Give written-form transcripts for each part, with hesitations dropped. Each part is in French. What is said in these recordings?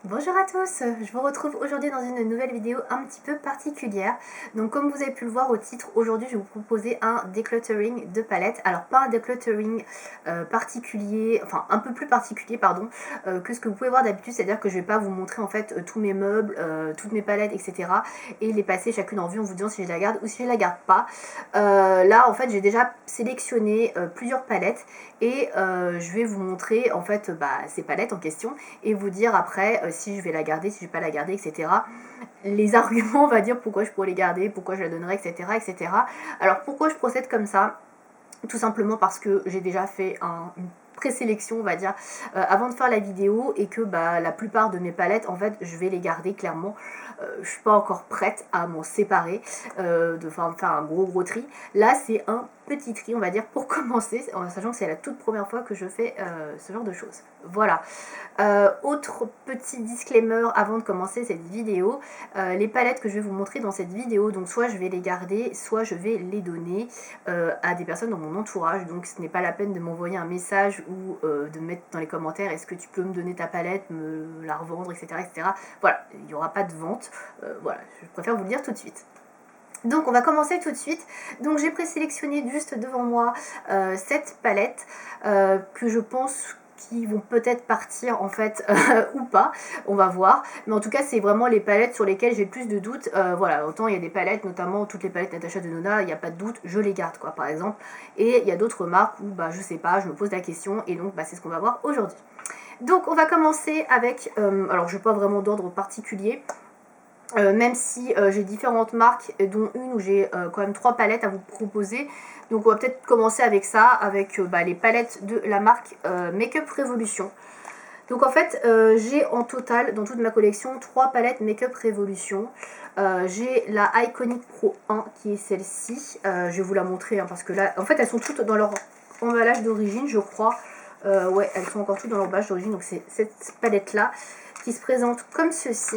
Bonjour à tous, je vous retrouve aujourd'hui dans une nouvelle vidéo un petit peu particulière. Donc comme vous avez pu le voir au titre, aujourd'hui je vais vous proposer un decluttering de palette. Alors pas un decluttering particulier, enfin un peu plus particulier pardon, que ce que vous pouvez voir d'habitude, c'est-à-dire que je vais pas vous montrer en fait tous mes meubles, toutes mes palettes, etc. et les passer chacune en vue en vous disant si je la garde ou si je la garde pas. Là en fait j'ai déjà sélectionné plusieurs palettes et je vais vous montrer en fait ces palettes en question et vous dire après si je vais la garder, si je vais pas la garder, etc. Les arguments, on va dire, pourquoi je pourrais les garder, pourquoi je la donnerais, etc. etc. Alors pourquoi je procède comme ça? Tout simplement parce que j'ai déjà fait une présélection, on va dire, avant de faire la vidéo et que la plupart de mes palettes, en fait, je vais les garder clairement. Je suis pas encore prête à m'en séparer, de faire un gros tri. Là, c'est un petit tri, on va dire, pour commencer, en sachant que c'est la toute première fois que je fais ce genre de choses. Voilà. Autre petit disclaimer avant de commencer cette vidéo, les palettes que je vais vous montrer dans cette vidéo, donc soit je vais les garder, soit je vais les donner à des personnes dans mon entourage, donc ce n'est pas la peine de m'envoyer un message ou de mettre dans les commentaires est-ce que tu peux me donner ta palette, me la revendre, etc. etc. Voilà, il n'y aura pas de vente, voilà, je préfère vous le dire tout de suite. Donc on va commencer tout de suite. Donc j'ai présélectionné juste devant moi cette palette que je pense qui vont peut-être partir en fait ou pas, on va voir, mais en tout cas c'est vraiment les palettes sur lesquelles j'ai plus de doutes. Voilà, autant il y a des palettes, notamment toutes les palettes Natasha Denona, il n'y a pas de doute, je les garde quoi par exemple, et il y a d'autres marques où je sais pas, je me pose la question, et donc c'est ce qu'on va voir aujourd'hui. Donc on va commencer avec, alors je n'ai pas vraiment d'ordre particulier, même si j'ai différentes marques, dont une où j'ai quand même 3 palettes à vous proposer. Donc on va peut-être commencer avec ça, avec les palettes de la marque Makeup Revolution. Donc en fait j'ai en total dans toute ma collection 3 palettes Makeup Revolution. J'ai la Iconic Pro 1 qui est celle-ci. Je vais vous la montrer parce que là en fait elles sont toutes dans leur emballage d'origine je crois. Ouais, elles sont encore toutes dans leur emballage d'origine, donc c'est cette palette là qui se présente comme ceci.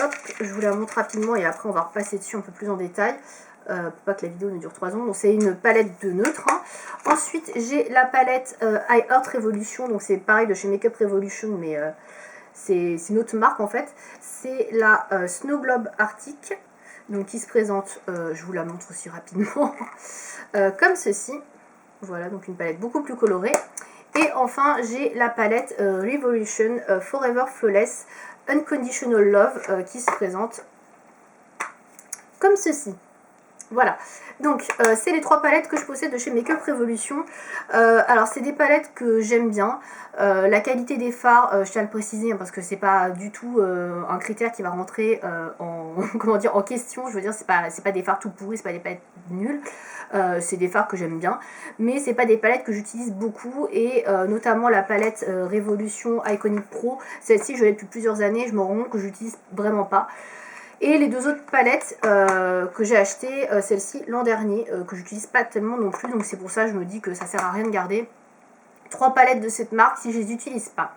Hop, je vous la montre rapidement et après on va repasser dessus un peu plus en détail pour pas que la vidéo ne dure 3 ans. Donc c'est une palette de neutre. Ensuite j'ai la palette I Heart Revolution, donc c'est pareil de chez Makeup Revolution, mais c'est une autre marque en fait. C'est la Snow Globe Arctic, donc qui se présente, je vous la montre aussi rapidement, comme ceci. Voilà, donc une palette beaucoup plus colorée. Et enfin, j'ai la palette Revolution Forever Flawless Unconditional Love qui se présente comme ceci. Voilà, donc c'est les 3 palettes que je possède de chez Makeup Revolution. Alors c'est des palettes que j'aime bien. La qualité des fards, je tiens à le préciser parce que c'est pas du tout un critère qui va rentrer en, comment dire, en question. Je veux dire, c'est pas des fards tout pourris, c'est pas des palettes nulles. C'est des fards que j'aime bien, mais c'est pas des palettes que j'utilise beaucoup, et notamment la palette Revolution Iconic Pro, celle-ci je l'ai depuis plusieurs années, je me rends compte que j'utilise vraiment pas. Et les 2 autres palettes que j'ai achetées, celle-ci l'an dernier, que j'utilise pas tellement non plus, donc c'est pour ça que je me dis que ça sert à rien de garder 3 palettes de cette marque si je les utilise pas.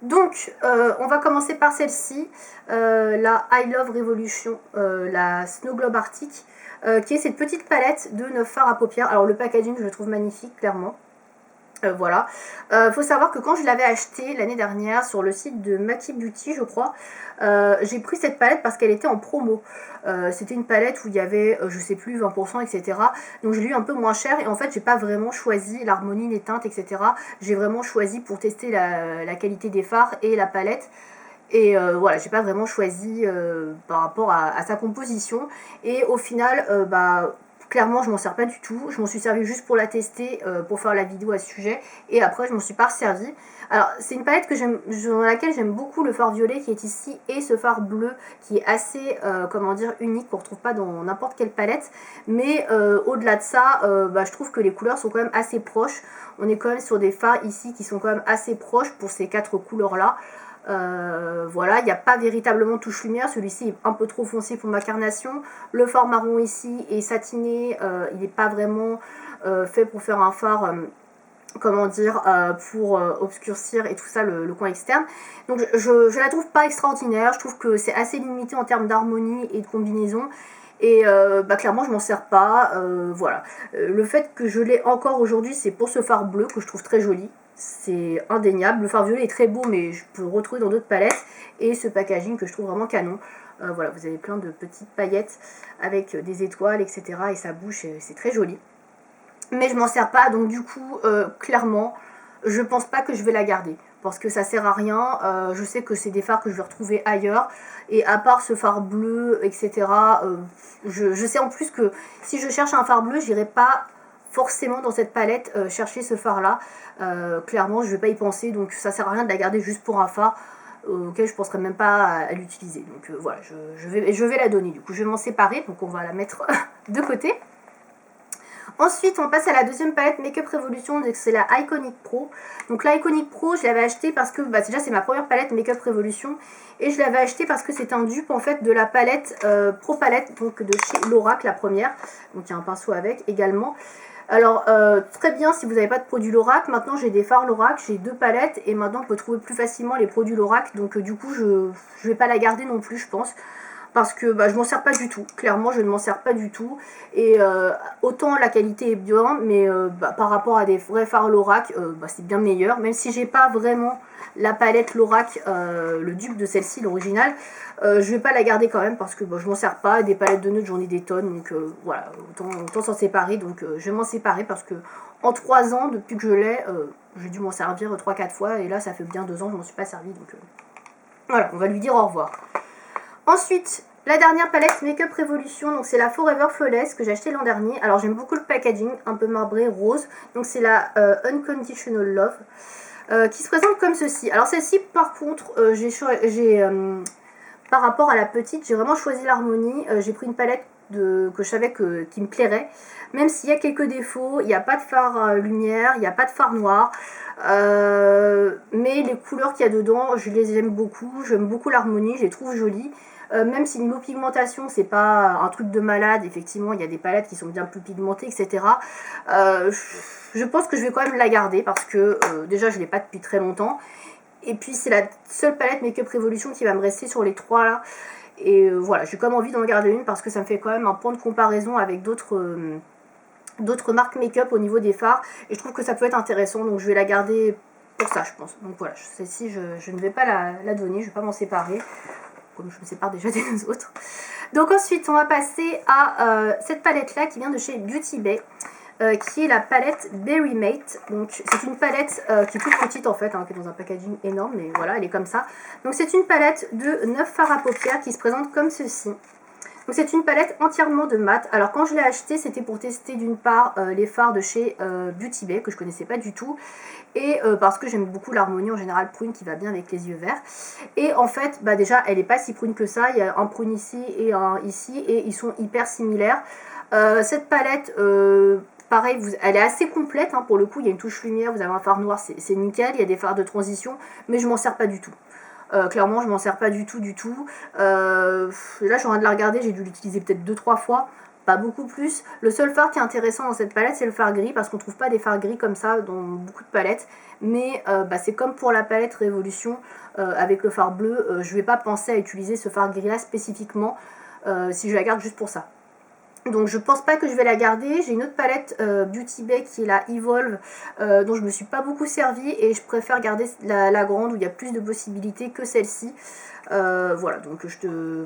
Donc on va commencer par celle-ci, la I Love Revolution, la Snow Globe Arctic, qui est cette petite palette de 9 fards à paupières. Alors le packaging je le trouve magnifique clairement. Voilà, faut savoir que quand je l'avais acheté l'année dernière sur le site de Maki Beauty je crois, j'ai pris cette palette parce qu'elle était en promo. C'était une palette où il y avait je sais plus 20% etc. Donc je l'ai eu un peu moins cher, et en fait j'ai pas vraiment choisi l'harmonie, les teintes etc. J'ai vraiment choisi pour tester la qualité des fards et la palette. Et voilà, j'ai pas vraiment choisi par rapport à sa composition. Et au final, clairement, je m'en sers pas du tout. Je m'en suis servi juste pour la tester, pour faire la vidéo à ce sujet. Et après, je m'en suis pas servi. Alors, c'est une palette dans laquelle j'aime beaucoup le fard violet qui est ici, et ce fard bleu qui est assez, comment dire, unique, qu'on retrouve pas dans n'importe quelle palette. Mais au-delà de ça, je trouve que les couleurs sont quand même assez proches. On est quand même sur des fards ici qui sont quand même assez proches pour ces 4 couleurs-là. Voilà, il n'y a pas véritablement touche lumière, celui-ci est un peu trop foncé pour ma carnation. Le fard marron ici est satiné, il n'est pas vraiment fait pour faire un fard, comment dire, pour obscurcir et tout ça le coin externe. Donc je la trouve pas extraordinaire, je trouve que c'est assez limité en termes d'harmonie et de combinaison. Et clairement je m'en sers pas, voilà. Le fait que je l'ai encore aujourd'hui, c'est pour ce fard bleu que je trouve très joli. c'est indéniable. Le fard violet est très beau, mais je peux le retrouver dans d'autres palettes. Et ce packaging que je trouve vraiment canon. Voilà, vous avez plein de petites paillettes avec des étoiles, etc. Et ça bouge, c'est très joli. Mais je m'en sers pas, donc du coup, clairement, je pense pas que je vais la garder. Parce que ça sert à rien. Je sais que c'est des fards que je vais retrouver ailleurs. Et à part ce fard bleu, etc., je sais en plus que si je cherche un fard bleu, j'irai pas forcément dans cette palette chercher ce fard là. Clairement, je vais pas y penser. Donc ça sert à rien de la garder juste pour un fard auquel je penserais même pas à l'utiliser. Donc voilà, je vais la donner. Du coup, je vais m'en séparer. Donc on va la mettre de côté. Ensuite, on passe à la deuxième palette Makeup Revolution, c'est la Iconic Pro. Donc la Iconic Pro, je l'avais achetée parce que déjà c'est ma première palette Makeup Revolution. Et je l'avais achetée parce que c'est un dupe en fait de la palette Pro Palette, donc de chez Lorac, la première. Donc il y a un pinceau avec également. Alors très bien si vous n'avez pas de produits Lorac. Maintenant j'ai des fards Lorac, j'ai 2 palettes et maintenant on peut trouver plus facilement les produits Lorac. Donc du coup je vais pas la garder non plus je pense. Parce que je m'en sers pas du tout, clairement je ne m'en sers pas du tout, et autant la qualité est bien, mais par rapport à des vrais fards Lorac, c'est bien meilleur, même si j'ai pas vraiment la palette Lorac, le dupe de celle-ci, l'original, je vais pas la garder quand même, parce que je m'en sers pas, des palettes de neutres j'en ai des tonnes, donc voilà, autant s'en séparer, donc je vais m'en séparer, parce que en 3 ans, depuis que je l'ai, j'ai dû m'en servir 3-4 fois, et là ça fait bien 2 ans que je m'en suis pas servi, donc voilà, on va lui dire au revoir. Ensuite, la dernière palette Makeup Revolution, donc c'est la Forever Flawless que j'ai acheté l'an dernier. Alors j'aime beaucoup le packaging, un peu marbré, rose. Donc c'est la Unconditional Love, qui se présente comme ceci. Alors celle-ci par contre, par rapport à la petite, j'ai vraiment choisi l'harmonie. J'ai pris une palette que je savais qui me plairait. Même s'il y a quelques défauts, il n'y a pas de fard lumière, il n'y a pas de fard noir. Mais les couleurs qu'il y a dedans, je les aime beaucoup. J'aime beaucoup l'harmonie, je les trouve jolies. Même si niveau pigmentation c'est pas un truc de malade, effectivement il y a des palettes qui sont bien plus pigmentées, etc. Je pense que je vais quand même la garder parce que déjà je l'ai pas depuis très longtemps. Et puis c'est la seule palette Makeup Revolution qui va me rester sur les 3 là. Et voilà, j'ai quand même envie d'en garder une parce que ça me fait quand même un point de comparaison avec d'autres marques make-up au niveau des fards. Et je trouve que ça peut être intéressant, donc je vais la garder pour ça je pense. Donc voilà, celle-ci je ne vais pas la donner, je ne vais pas m'en séparer. Comme je me sépare déjà des 2 autres. Donc ensuite, on va passer à cette palette-là qui vient de chez Beauty Bay, qui est la palette Berry Mate. Donc c'est une palette qui est toute petite en fait, qui est dans un packaging énorme, mais voilà, elle est comme ça. Donc c'est une palette de 9 fards à paupières qui se présente comme ceci. Donc c'est une palette entièrement de mat. Alors quand je l'ai achetée, c'était pour tester d'une part les fards de chez Beauty Bay, que je connaissais pas du tout. Et parce que j'aime beaucoup l'harmonie en général prune qui va bien avec les yeux verts. Et en fait, déjà elle est pas si prune que ça. Il y a un prune ici et un ici et ils sont hyper similaires. Cette palette, pareil, elle est assez complète pour le coup. Il y a une touche lumière, vous avez un fard noir, c'est nickel. Il y a des fards de transition, mais je m'en sers pas du tout. Clairement je m'en sers pas du tout là je suis en train de la regarder, j'ai dû l'utiliser peut-être 2-3 fois, pas beaucoup plus. Le seul fard qui est intéressant dans cette palette c'est le fard gris, parce qu'on trouve pas des fards gris comme ça dans beaucoup de palettes, mais c'est comme pour la palette Révolution avec le fard bleu, je vais pas penser à utiliser ce fard gris là spécifiquement si je la garde juste pour ça. Donc je pense pas que je vais la garder. J'ai une autre palette Beauty Bay qui est la Evolve, dont je me suis pas beaucoup servie et je préfère garder la grande où il y a plus de possibilités que celle-ci. Voilà, donc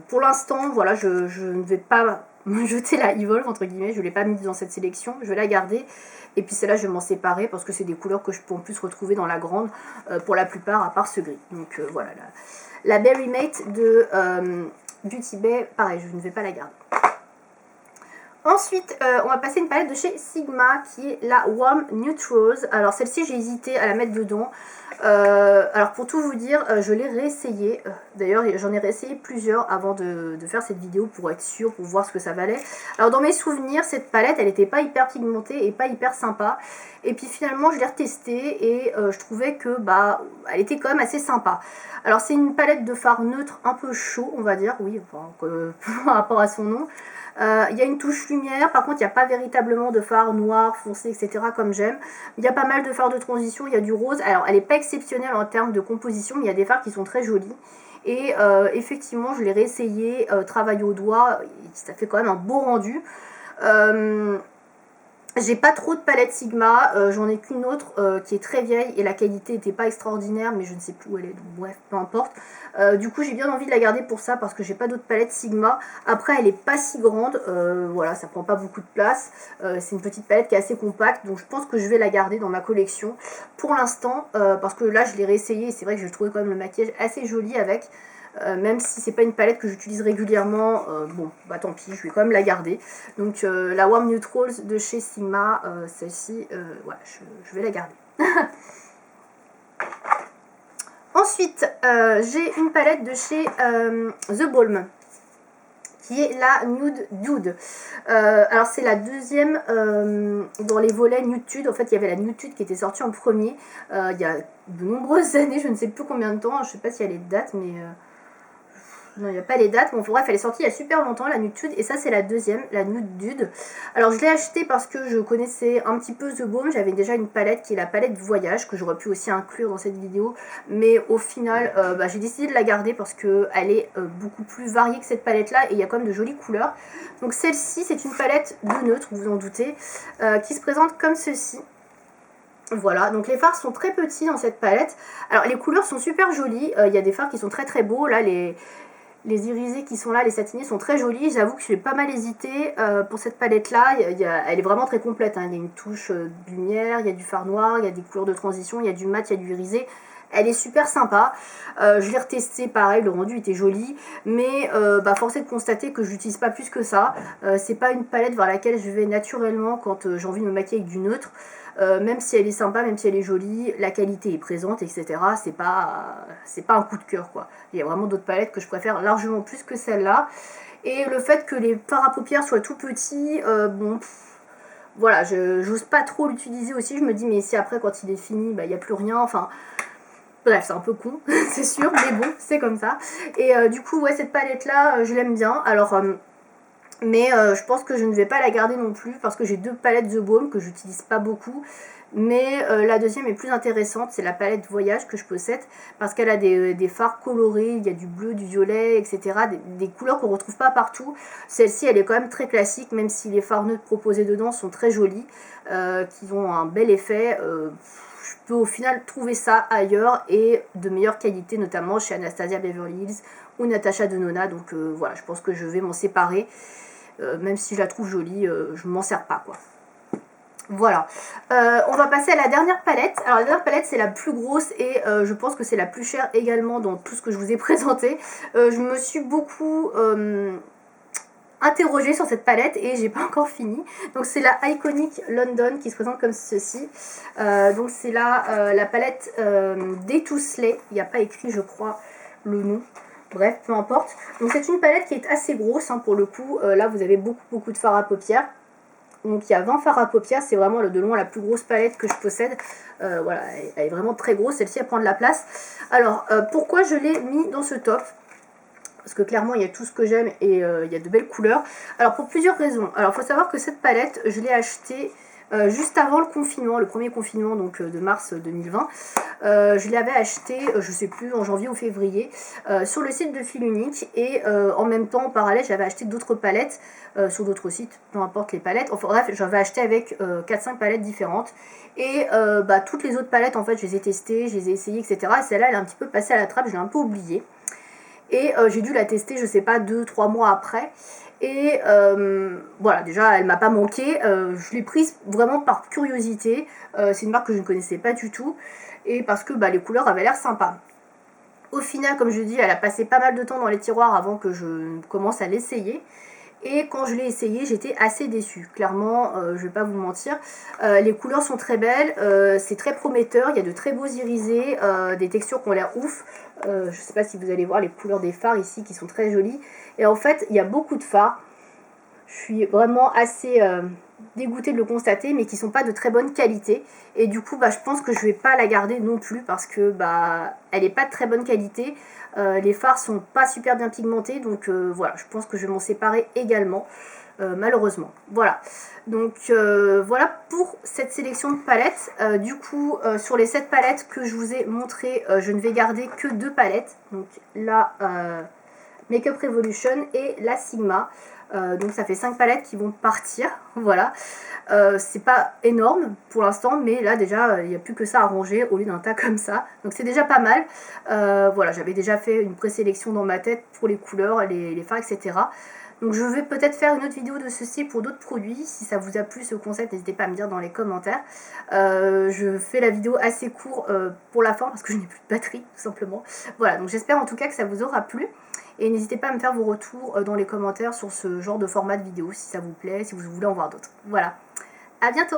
pour l'instant, voilà, je ne vais pas me jeter la Evolve entre guillemets, je ne l'ai pas mise dans cette sélection, je vais la garder. Et puis celle-là, je vais m'en séparer parce que c'est des couleurs que je peux en plus retrouver dans la grande pour la plupart, à part ce gris. Donc voilà, la Berry Mate de Beauty Bay, pareil, je ne vais pas la garder. Ensuite, on va passer une palette de chez Sigma qui est la Warm Neutrals. Alors celle-ci, j'ai hésité à la mettre dedans. Alors pour tout vous dire, je l'ai réessayée. D'ailleurs, j'en ai réessayé plusieurs avant de faire cette vidéo pour être sûre, pour voir ce que ça valait. Alors dans mes souvenirs, cette palette, elle n'était pas hyper pigmentée et pas hyper sympa. Et puis finalement, je l'ai retestée et je trouvais que elle était quand même assez sympa. Alors c'est une palette de fard neutre un peu chaud, on va dire, oui, par rapport à son nom. Il y a une touche lumière, par contre il n'y a pas véritablement de fard noir, foncé, etc. comme j'aime. Il y a pas mal de fards de transition, il y a du rose. Alors elle n'est pas exceptionnelle en termes de composition, mais il y a des fards qui sont très jolis. Et effectivement, je l'ai réessayé, travaillé au doigt, ça fait quand même un beau rendu. J'ai pas trop de palettes Sigma, j'en ai qu'une autre qui est très vieille et la qualité n'était pas extraordinaire, mais je ne sais plus où elle est, donc bref, peu importe. Du coup j'ai bien envie de la garder pour ça parce que j'ai pas d'autres palettes Sigma. Après elle est pas si grande, voilà, ça prend pas beaucoup de place. C'est une petite palette qui est assez compacte, donc je pense que je vais la garder dans ma collection pour l'instant, parce que là je l'ai réessayé et c'est vrai que je trouvais quand même le maquillage assez joli avec. Même si c'est pas une palette que j'utilise régulièrement, bon bah tant pis, je vais quand même la garder. Donc la Warm Neutrals de chez Sigma, celle-ci, voilà, je vais la garder. Ensuite, j'ai une palette de chez The Balm, qui est la Nude Dude. Alors c'est la deuxième dans les volets Nude Tude. En fait il y avait la Nude Tude qui était sortie en premier il y a de nombreuses années, je ne sais plus combien de temps, je ne sais pas s'il y a les dates, mais non, il n'y a pas les dates. Bon, bref, elle est sortie il y a super longtemps, la Nude Tude. Et ça, c'est la deuxième, la Nude Dude. Alors, je l'ai achetée parce que je connaissais un petit peu The Balm. J'avais déjà une palette qui est la palette voyage, que j'aurais pu aussi inclure dans cette vidéo. Mais au final, j'ai décidé de la garder parce qu'elle est beaucoup plus variée que cette palette-là. Et il y a quand même de jolies couleurs. Donc, celle-ci, c'est une palette de neutre, vous vous en doutez, qui se présente comme ceci. Voilà, donc les fards sont très petits dans cette palette. Alors, les couleurs sont super jolies. Il y a des fards qui sont très très beaux. Là, les irisés qui sont là, les satinés sont très jolis. J'avoue que j'ai pas mal hésité pour cette palette là. Elle est vraiment très complète, hein. Il y a une touche de lumière, il y a du fard noir, il y a des couleurs de transition, il y a du mat, il y a du irisé. Elle est super sympa. Je l'ai retestée, pareil, le rendu était joli. Mais force est de constater que je l'utilise pas plus que ça. C'est pas une palette vers laquelle je vais naturellement quand j'ai envie de me maquiller avec du neutre. Même si elle est sympa, même si elle est jolie, la qualité est présente, etc. C'est pas un coup de cœur, quoi. Il y a vraiment d'autres palettes que je préfère largement plus que celle-là. Et le fait que les fards à paupières soient tout petits, bon, voilà, j'ose pas trop l'utiliser aussi. Je me dis, mais si après, quand il est fini, il n'y a plus rien, enfin... Bref, c'est un peu con, c'est sûr, mais bon, c'est comme ça. Et du coup, ouais, cette palette-là, je l'aime bien. Alors... mais je pense que je ne vais pas la garder non plus parce que j'ai deux palettes The Balm que j'utilise pas beaucoup. Mais la deuxième est plus intéressante, c'est la palette voyage que je possède parce qu'elle a des fards colorés, il y a du bleu, du violet, etc. Des couleurs qu'on retrouve pas partout. Celle-ci elle est quand même très classique, même si les fards neutres proposés dedans sont très jolis, qui ont un bel effet. Je peux au final trouver ça ailleurs et de meilleure qualité, notamment chez Anastasia Beverly Hills ou Natasha Denona. Donc voilà, je pense que je vais m'en séparer. Même si je la trouve jolie, je m'en sers pas, quoi. Voilà, on va passer à la dernière palette. Alors la dernière palette c'est la plus grosse et je pense que c'est la plus chère également dans tout ce que je vous ai présenté. Je me suis beaucoup interrogée sur cette palette et j'ai pas encore fini. Donc c'est la Iconic London qui se présente comme ceci. Donc c'est la palette Day2Slay. Il n'y a pas écrit je crois le nom. Bref, peu importe. Donc c'est une palette qui est assez grosse hein, pour le coup. Là vous avez beaucoup de fard à paupières. Donc il y a 20 fards à paupières, c'est vraiment de loin la plus grosse palette que je possède. Voilà, elle est vraiment très grosse, celle-ci elle prend de la place. Alors pourquoi je l'ai mis dans ce top? Parce que clairement il y a tout ce que j'aime et il y a de belles couleurs. Alors pour plusieurs raisons. Alors il faut savoir que cette palette, je l'ai achetée juste avant le confinement, le premier confinement donc de mars 2020. Je l'avais acheté, je sais plus, en janvier ou février, sur le site de Fil Unique. Et en même temps, en parallèle, j'avais acheté d'autres palettes sur d'autres sites, peu importe les palettes. Enfin bref, j'avais acheté avec 4-5 palettes différentes. Et toutes les autres palettes, en fait, je les ai testées, je les ai essayées, etc. Et celle-là, elle est un petit peu passée à la trappe, je l'ai un peu oubliée. Et j'ai dû la tester, je sais pas, 2-3 mois après. Et voilà, déjà elle m'a pas manqué, je l'ai prise vraiment par curiosité, c'est une marque que je ne connaissais pas du tout, et parce que les couleurs avaient l'air sympas. Au final, comme je dis, elle a passé pas mal de temps dans les tiroirs avant que je commence à l'essayer. Et quand je l'ai essayé, j'étais assez déçue. Clairement, je vais pas vous mentir. Les couleurs sont très belles, c'est très prometteur. Il y a de très beaux irisés, des textures qui ont l'air ouf. Je sais pas si vous allez voir les couleurs des fards ici qui sont très jolies. Et en fait, il y a beaucoup de fards. Je suis vraiment assez dégoûtée de le constater, mais qui sont pas de très bonne qualité. Et du coup, je pense que je vais pas la garder non plus parce que elle est pas de très bonne qualité. Les fards sont pas super bien pigmentés, donc voilà, je pense que je vais m'en séparer également, malheureusement. Voilà, donc voilà pour cette sélection de palettes. Du coup, sur les 7 palettes que je vous ai montrées, je ne vais garder que 2 palettes. Donc là, Makeup Revolution et la Sigma. Donc ça fait 5 palettes qui vont partir, voilà. C'est pas énorme pour l'instant, mais là déjà il n'y a plus que ça à ranger au lieu d'un tas comme ça, donc c'est déjà pas mal. Voilà, j'avais déjà fait une présélection dans ma tête pour les couleurs, les fards, etc. Donc je vais peut-être faire une autre vidéo de ceci pour d'autres produits. Si ça vous a plu ce concept, n'hésitez pas à me dire dans les commentaires. Je fais la vidéo assez court pour la fin parce que je n'ai plus de batterie tout simplement. Voilà, donc j'espère en tout cas que ça vous aura plu. Et n'hésitez pas à me faire vos retours dans les commentaires sur ce genre de format de vidéo si ça vous plaît, si vous voulez en voir d'autres. Voilà, à bientôt!